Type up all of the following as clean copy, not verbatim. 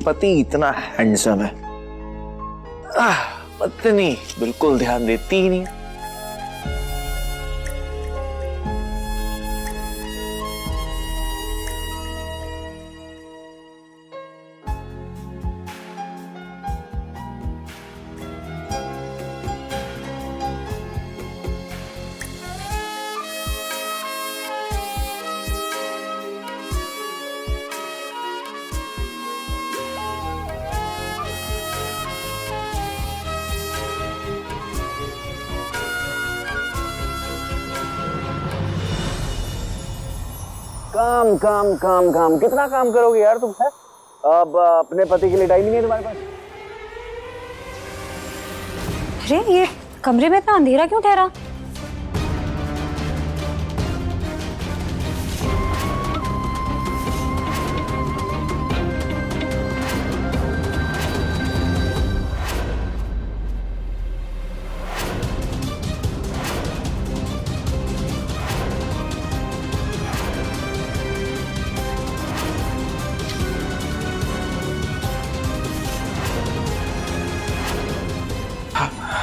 पति इतना हैंडसम है, पत्नी बिल्कुल ध्यान देती ही नहीं। काम काम काम काम, कितना काम करोगे यार तुम? है अब अपने पति के लिए टाइम ही नहीं है तुम्हारे पास। अरे ये कमरे में इतना अंधेरा क्यों ठहरा?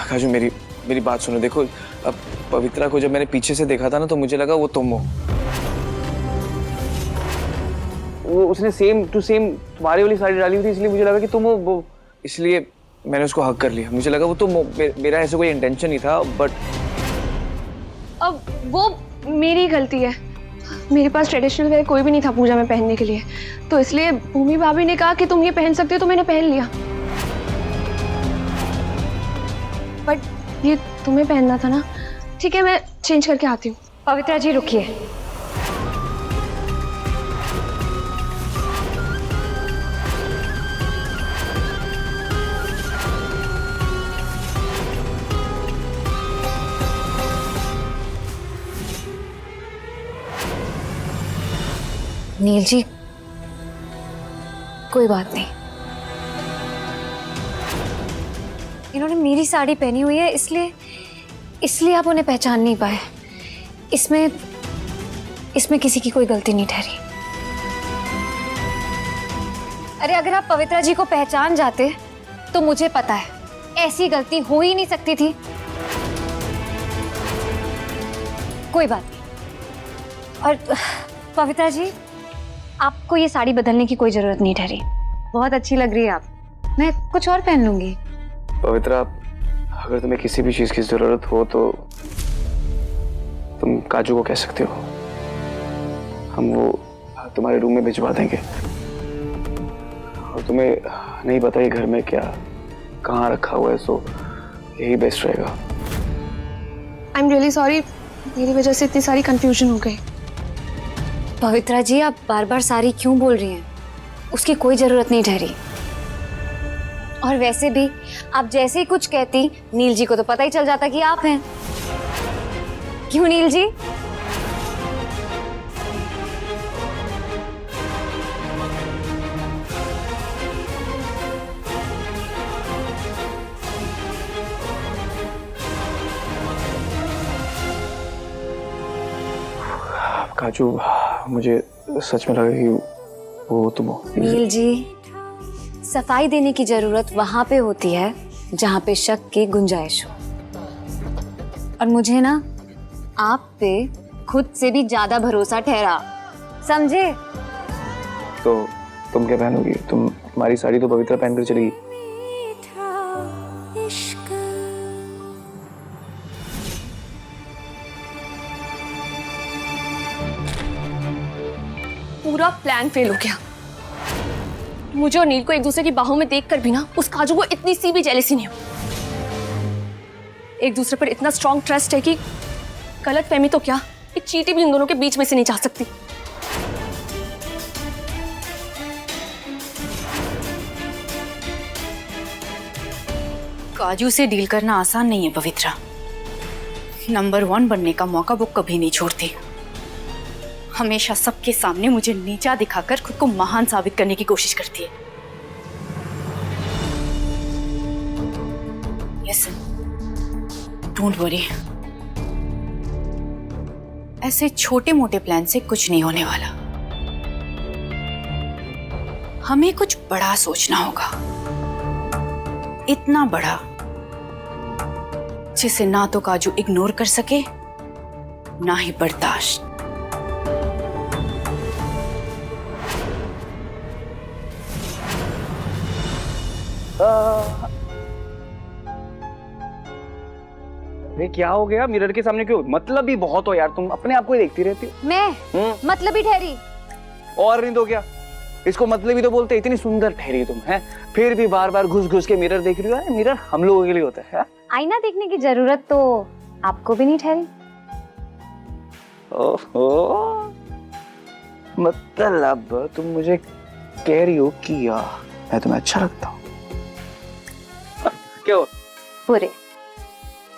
काजू मेरी बात सुनो। देखो, अब पवित्रा को जब मैंने पीछे से देखा था ना, तो मुझे लगा वो तुम हो। वो उसने सेम टू सेम तुम्हारी वाली साड़ी डाली हुई थी, इसलिए मुझे लगा कि तुम हो वो, इसलिए मैंने उसको हक कर लिया। मुझे लगा वो तुम हो। मेरा ऐसा कोई इंटेंशन नहीं था, बट अब वो मेरी गलती है। मेरे पास ट्रेडिशनल वेयर कोई भी नहीं था पूजा में पहनने के लिए, तो इसलिए भूमि भाभी ने कहा कि तुम ये पहन सकते हो, तो मैंने पहन लिया। बट ये तुम्हें पहनना था ना। ठीक है, मैं चेंज करके आती हूँ। पवित्रा जी रुकिए। नील जी, कोई बात नहीं। इन्होंने मेरी साड़ी पहनी हुई है, इसलिए आप उन्हें पहचान नहीं पाए। इसमें किसी की कोई गलती नहीं ठहरी। अरे अगर आप पवित्रा जी को पहचान जाते तो मुझे पता है ऐसी गलती हो ही नहीं सकती थी। कोई बात नहीं। और पवित्रा जी, आपको ये साड़ी बदलने की कोई जरूरत नहीं ठहरी। बहुत अच्छी लग रही है आप। मैं कुछ और पहन लूंगी। पवित्रा, अगर तुम्हें किसी भी चीज की जरूरत हो तो तुम काजू को कह सकते हो। हम वो तुम्हारे रूम में भिजवा देंगे। और तुम्हें नहीं पता ये घर में क्या कहाँ रखा हुआ है, सो यही बेस्ट रहेगा। आई एम रियली सॉरी, मेरी वजह से इतनी सारी कंफ्यूजन हो गई। पवित्रा जी, आप बार बार सारी क्यों बोल रही हैं? उसकी कोई जरूरत नहीं ठहरी। और वैसे भी आप जैसे ही कुछ कहती, नील जी को तो पता ही चल जाता कि आप हैं। क्यों नील जी? काजू, मुझे सच में लगा कि वो तुम हो। नील जी, सफाई देने की जरूरत वहां पे होती है जहां पे शक की गुंजाइश हो। और मुझे ना आप पे खुद से भी ज्यादा भरोसा ठहरा, समझे? तो तुम क्या पहनोगी? तुम्हारी साड़ी तो पवित्रा पहनकर चलेगी। पूरा प्लान फेल हो गया। मुझे और नील को एक दूसरे की बाहों में देखकर भी ना उस काजू को इतनी सी भी जेलसी नहीं हो। एक दूसरे पर इतना स्ट्रॉन्ग ट्रस्ट है कि गलत फहमी तो क्या, एक चींटी भी इन दोनों के बीच में से नहीं जा सकती। काजू से डील करना आसान नहीं है पवित्रा। नंबर 1 बनने का मौका वो कभी नहीं छोड़ती। हमेशा सबके सामने मुझे नीचा दिखाकर खुद को महान साबित करने की कोशिश करती है। Listen, don't worry। ऐसे छोटे मोटे प्लान से कुछ नहीं होने वाला। हमें कुछ बड़ा सोचना होगा, इतना बड़ा जिसे ना तो काजू इग्नोर कर सके ना ही बर्दाश्त। अरे क्या हो गया? मिरर के सामने क्यों? मतलब ही बहुत हो यार, तुम अपने आप को ही देखती रहती हो। मैं मतलब ही ठहरी। और नहीं तो क्या, इसको मतलब ही तो बोलते। इतनी सुंदर ठहरी तुम हैं, फिर भी बार बार घुस घुस के मिरर देख रही हो। मिरर हम लोगों के लिए होता है। आईना देखने की जरूरत तो आपको भी नहीं ठहरी। ओहो, मतलब तुम मुझे कह रही हो कि मैं तुम्हें अच्छा लगता हूँ? क्यों? बुरे,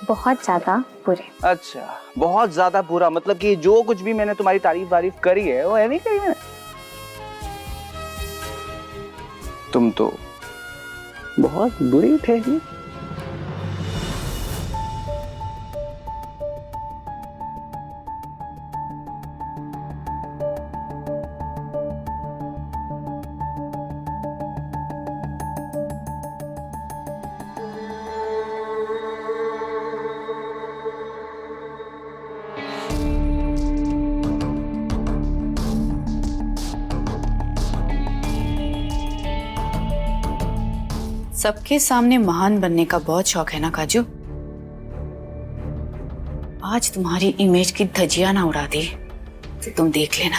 बहुत ज्यादा बुरे। अच्छा, बहुत ज्यादा बुरा। मतलब कि जो कुछ भी मैंने तुम्हारी तारीफ वारीफ करी है वो है नहीं करी मैंने। तुम तो बहुत बुरी ठहरी। सबके सामने महान बनने का बहुत शौक है ना काजू? आज तुम्हारी इमेज की धज्जियां ना उड़ा दी तो तुम देख लेना।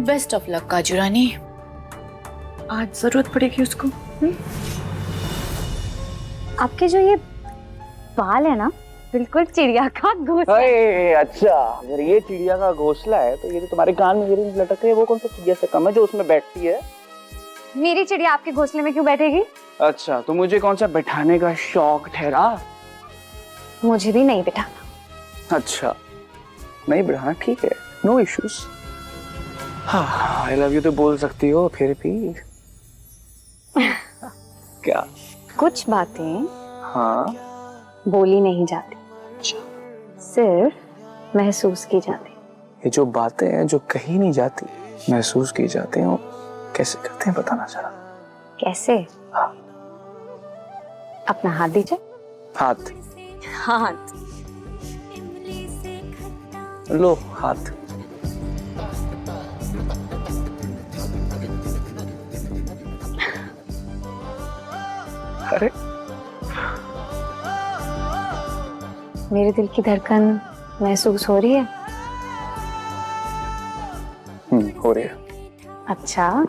बेस्ट ऑफ लक काजू रानी, आज जरूरत पड़ेगी उसको। आपके जो ये बाल है ना, बिल्कुल चिड़िया का घोंसला। अच्छा, अगर ये चिड़िया का घोंसला है तो ये जो तुम्हारे कान में गिरी लटक है वो कौन सा चिड़िया से कम है जो उसमें बैठती है? मेरी चिड़िया आपके घोंसले में क्यों बैठेगी? अच्छा, तो मुझे कौन सा बैठाने का शौक ठहरा? मुझे भी नहीं बिठाना। अच्छा, नहीं बिठाना, ठीक है, नो इश्यूज। हाँ, आई लव यू तो बोल सकती हो फिर भी। क्या? कुछ बातें हाँ, बोली नहीं जाती, सिर्फ महसूस की जाती। ये जो बातें हैं जो कही नहीं जाती, महसूस की जाती हैं, वो कैसे करते हैं बताना जरा। कैसे? हाँ। अपना हाथ दीजिए। हाथ? हाथ लो, हाथ। अरे मेरे दिल की धड़कन महसूस हो रही है? हो रही है। अच्छा,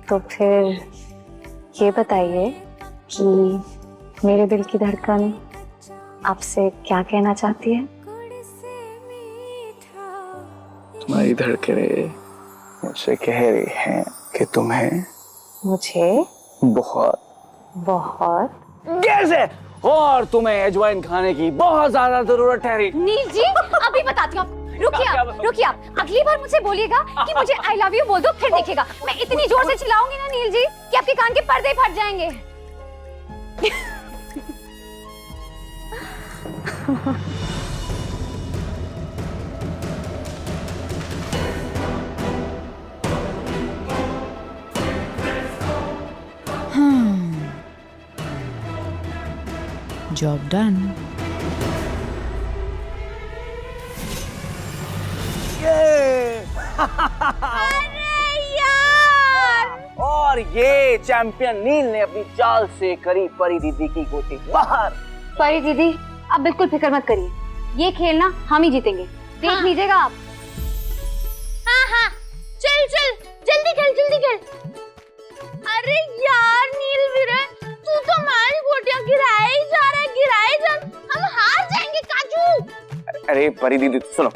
तो फिर ये बताइए कि मेरे दिल की धड़कन आपसे क्या कहना चाहती है? तुम्हारी धड़कनें मुझसे कह रही हैं कि तुम्हें मुझे बहुत बहुत कैसे और तुम्हें अजवाइन खाने की बहुत ज्यादा जरूरत ठहरी। नील जी, अभी बताती हूँ। रुकिए आप। अगली बार मुझसे बोलिएगा कि मुझे आई लव यू बोल दो, फिर देखिएगा मैं इतनी जोर से चिल्लाऊंगी ना नील जी कि आपके कान के पर्दे फट जाएंगे। Job done. अरे यार! और ये चैंपियन नील ने अपनी चाल से करी परी दीदी की गोटी बाहर। परी दीदी, आप बिल्कुल फिक्र मत करिए, ये खेल ना हम ही जीतेंगे, देख लीजिएगा आप। हाँ, चल जल्दी खेल। अरे यार नील वीरे, तू तो हमारी गोटियां गिराए जा, हम हार जाएंगे काजू। अरे परी दीदी सुनो,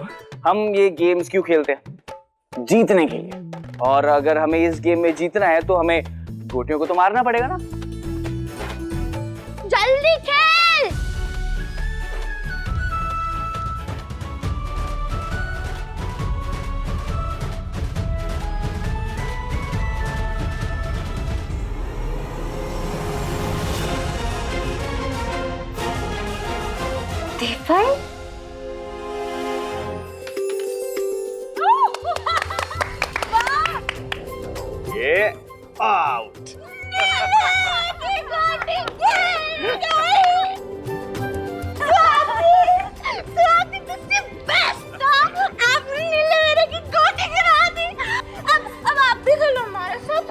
हम ये गेम्स क्यों खेलते हैं? जीतने के लिए। और अगर हमें इस गेम में जीतना है तो हमें गोटियों को तो मारना पड़ेगा ना। जल्दी खेल। देव भाई ये आउट।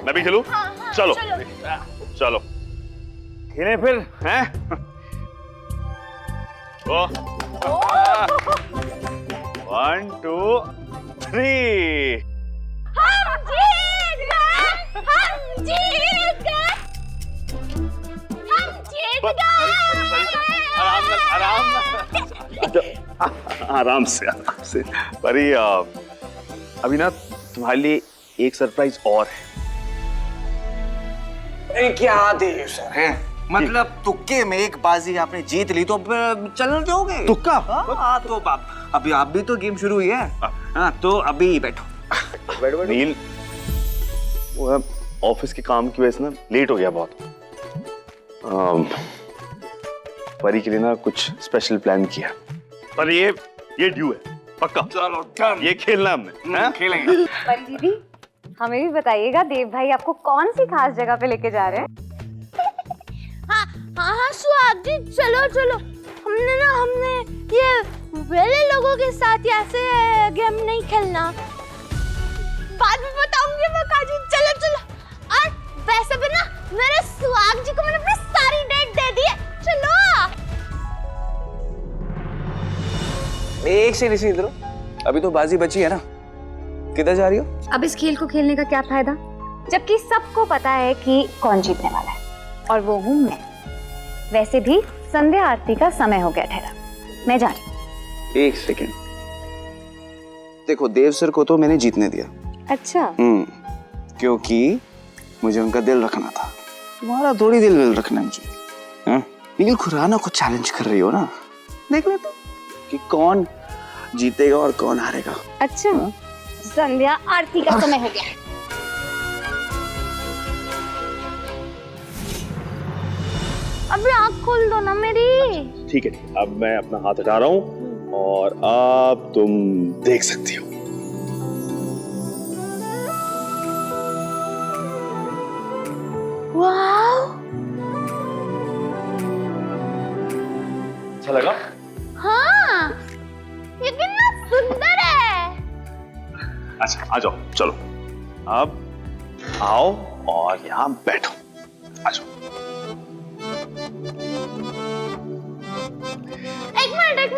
मैं भी खेलूं? चलो चलो खेलें फिर हैं? ओ 1 2 3। आराम से परी अभी ना तुम्हारे लिए एक सरप्राइज और है। क्या देव सर हैं? मतलब तुक्के में एक बाजी आपने जीत ली तो अब चलने दोगे? तुक्का? हाँ तो अभी आप भी तो गेम शुरू हुई है। हाँ तो अभी बैठो। नील वो ऑफिस के काम की वजह से ना लेट हो गया बहुत। परी के लिए ना कुछ स्पेशल प्लान किया, पर ये ड्यू है पक्का। चलो डन। ये खेलना हमने। खेलेंगे। परी दीदी हमें भी बताइएगा देव भाई आपको कौन सी खास जगह पे लेके जा रहे हैं? हाँ सुहाग जी चलो चलो। हमने ये वेले लोगों के साथ ऐसे गेम नहीं खेलना। बाद में बताऊंगी मैं काजी। चलो चलो। और वैसे भी ना मेरे सुहाग जी को मैंने अपनी सारी डेट दे दी है। चलो एक से नहीं इधर। अभी तो बाजी बची है ना। किधर जा रही हो? अब इस खेल को खेलने का क्या फायदा जबकि सबको पता है कि कौन जीतने वाला है और वो हूं मैं। वैसे भी संध्या आरती का समय हो गया ठहरा, मैं जा रही। एक सेकंड देखो, देव सर को तो मैंने जीतने दिया। अच्छा क्योंकि मुझे उनका दिल रखना था। तुम्हारा थोड़ी दिल रखना है मुझे। नील खुराना को चैलेंज कर रही हो ना, देख लेते कि कौन जीतेगा और कौन हारेगा। अच्छा संध्या आरती का समय हो गया। अभी आँख खोल दो ना मेरी। ठीक है, अब मैं अपना हाथ हटा रहा हूँ और अब तुम देख सकती हो। वाह अच्छा लगा? हाँ ये कितना सुंदर है। अच्छा आ जाओ, चलो अब आओ और यहाँ बैठो। आ जाओ। एक मिनट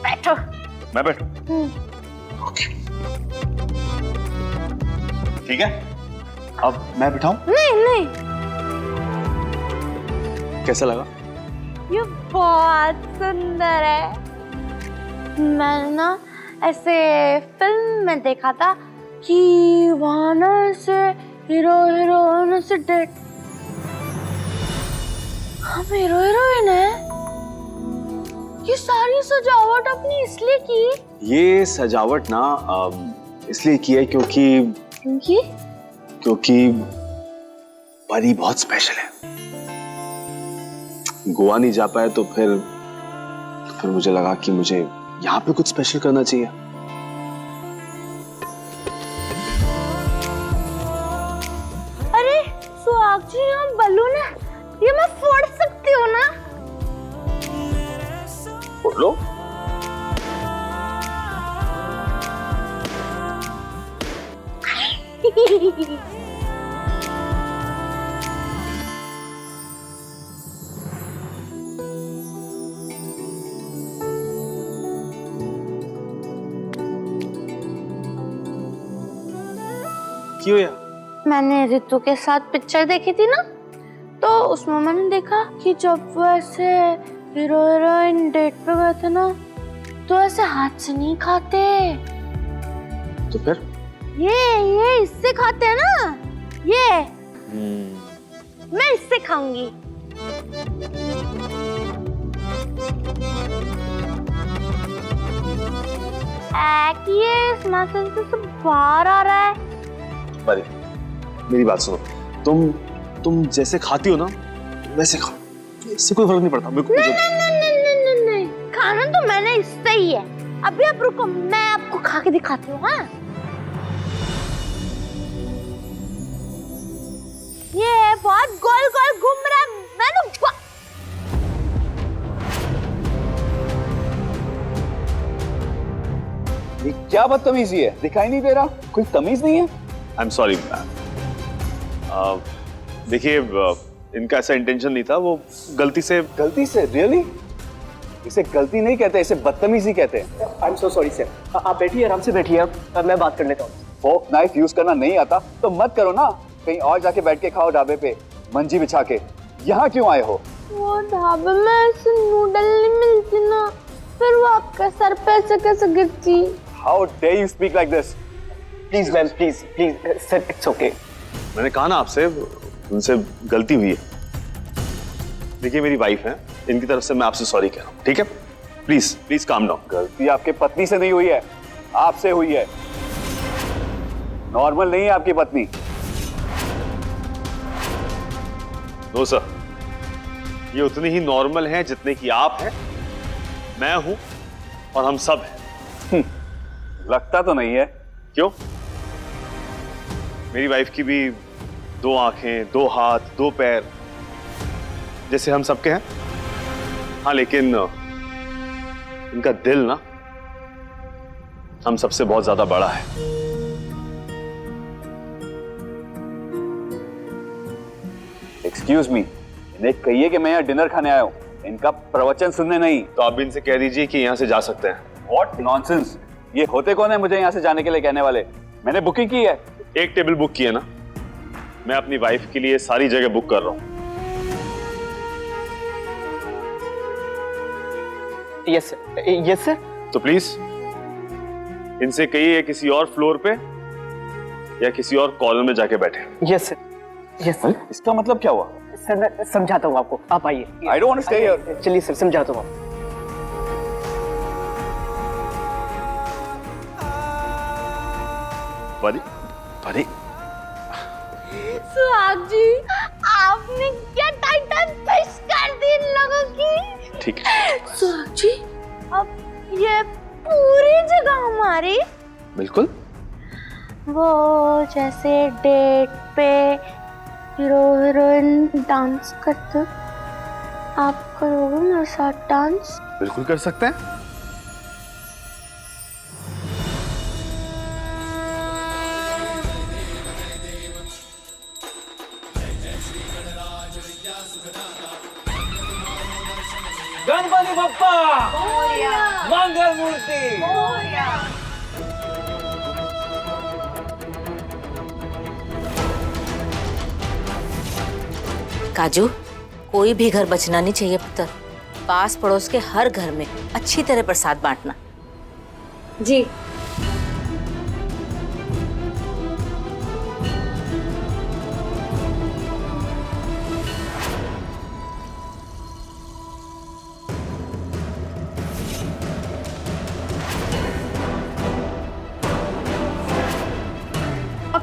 बैठो। मैं बैठूं? ओके ठीक है, अब मैं बिठाऊं? नहीं कैसा लगा? ये बहुत सुंदर है। मैंने ना ऐसे फिल्म में देखा था कि वहां ना ऐसे हीरो हीरोइन से डेट। हम हीरो हीरोइन है। ये सारी सजावट अपनी इसलिए की? ये सजावट ना इसलिए की है क्योंकि परी बहुत स्पेशल है। गोवा नहीं जा पाए तो फिर मुझे लगा कि मुझे यहाँ पे कुछ स्पेशल करना चाहिए। अरे सुहाग जी यहाँ बलून है, ये मैं फोड़ सकती हूँ ना? फोड़ लो। क्यों यार? मैंने रितु के साथ पिक्चर देखी थी ना, तो उसमें मैंने देखा कि जब वो ऐसे हीरो हीरोइन डेट पे गए थे ना, तो ऐसे हाथ से नहीं खाते। तो फिर? ये इससे खाते हैं ना, ये मैं इससे खाऊंगी। ये इस मसल से सब बाहर आ रहा है। परी मेरी बात सुनो, तुम जैसे खाती हो ना वैसे खाओ। इससे कोई फर्क नहीं पड़ता मेरे को। नहीं, खाना तो मैंने इससे ही है। अभी आप रुको, मैं आपको खा के दिखाती हूँ। हाँ, ये बहुत गोल गोल घूम रहा है। मैंने ये क्या बदतमीजी है, दिखाई नहीं दे रहा? कोई तमीज नहीं है? I am sorry ma'am. देखिए इनका ऐसा इंटेंशन नहीं था, वो गलती से। गलती से? रियली? इसे गलती नहीं कहते, इसे बदतमीजी कहते हैं। I am so sorry sir. आप बैठिए, आराम से बैठिए। अब मैं बात कर लेता हूँ। फोक नाइफ यूज करना नहीं आता तो मत करो ना, कहीं और जाके बैठ के खाओ ढाबे पे मंजी बिछा के। यहाँ क्यों आए हो? वो ढाबे में ऐसे नूडल नहीं मिलती ना, फिर वो आपके सर पे ऐसे कैसे गिरती? How dare you speak like this? Please ma'am, please please sir, it's okay. मैंने कहा ना आपसे, उनसे गलती हुई है। देखिए मेरी वाइफ है, इनकी तरफ से मैं आपसे सॉरी कह रहा हूँ, ठीक है? Please please calm down. गलती आपके पत्नी से नहीं हुई है, आपसे हुई है। नॉर्मल नहीं है आपकी पत्नी। नो सर, ये उतनी ही नॉर्मल है जितने की आप हैं, मैं हूं और हम सब हैं। लगता तो नहीं है। क्यों? मेरी वाइफ की भी 2 आंखें, 2 हाथ, 2 पैर जैसे हम सबके हैं। हाँ, लेकिन इनका दिल ना हम सबसे बहुत ज्यादा बड़ा है। एक्सक्यूज मी, इन्हें कहिए कि मैं यहाँ डिनर खाने आया हूँ, इनका प्रवचन सुनने नहीं। तो आप भी इनसे कह दीजिए कि यहां से जा सकते हैं। What nonsense! ये होते कौन है मुझे यहाँ से जाने के लिए कहने वाले? मैंने बुकिंग की है। एक टेबल बुक किया ना, मैं अपनी वाइफ के लिए सारी जगह बुक कर रहा हूं। Yes yes sir. तो प्लीज इनसे कहिए किसी और फ्लोर पे या किसी और कॉर्नर में जाके बैठे। Yes sir, yes sir. इसका मतलब क्या हुआ? सर मैं समझाता हूँ आपको, आप आइए। I don't want to stay here. चलिए सर, समझाता हूँ। परी, परी, सुहाग जी, आपने क्या टाइटन फिश कर दी इन लोगों की। ठीक है। सुहाग जी, अब ये पूरी जगह हमारी। बिल्कुल। वो जैसे डेट पे हीरो हीरोइन डांस करते, आप करोगे मेरे साथ डांस? बिल्कुल कर सकते हैं। गणपति बप्पा मंगल मूर्ति। काजू, कोई भी घर बचना नहीं चाहिए पुत्र। पास पड़ोस के हर घर में अच्छी तरह प्रसाद बांटना। जी।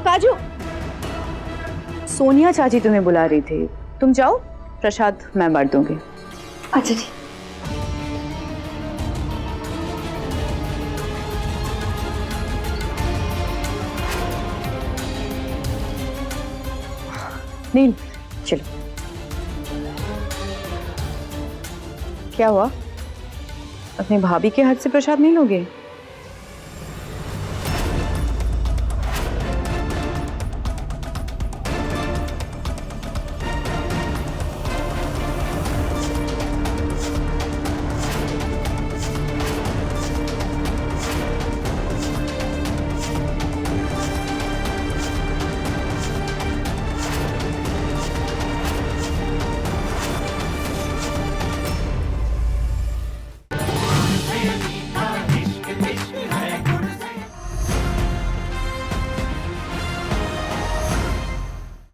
काजू, सोनिया चाची तुम्हें बुला रही थी, तुम जाओ, प्रसाद मैं बांट दूंगी। अच्छा जी। नील, चलो। क्या हुआ, अपनी भाभी के हाथ से प्रसाद नहीं लोगे?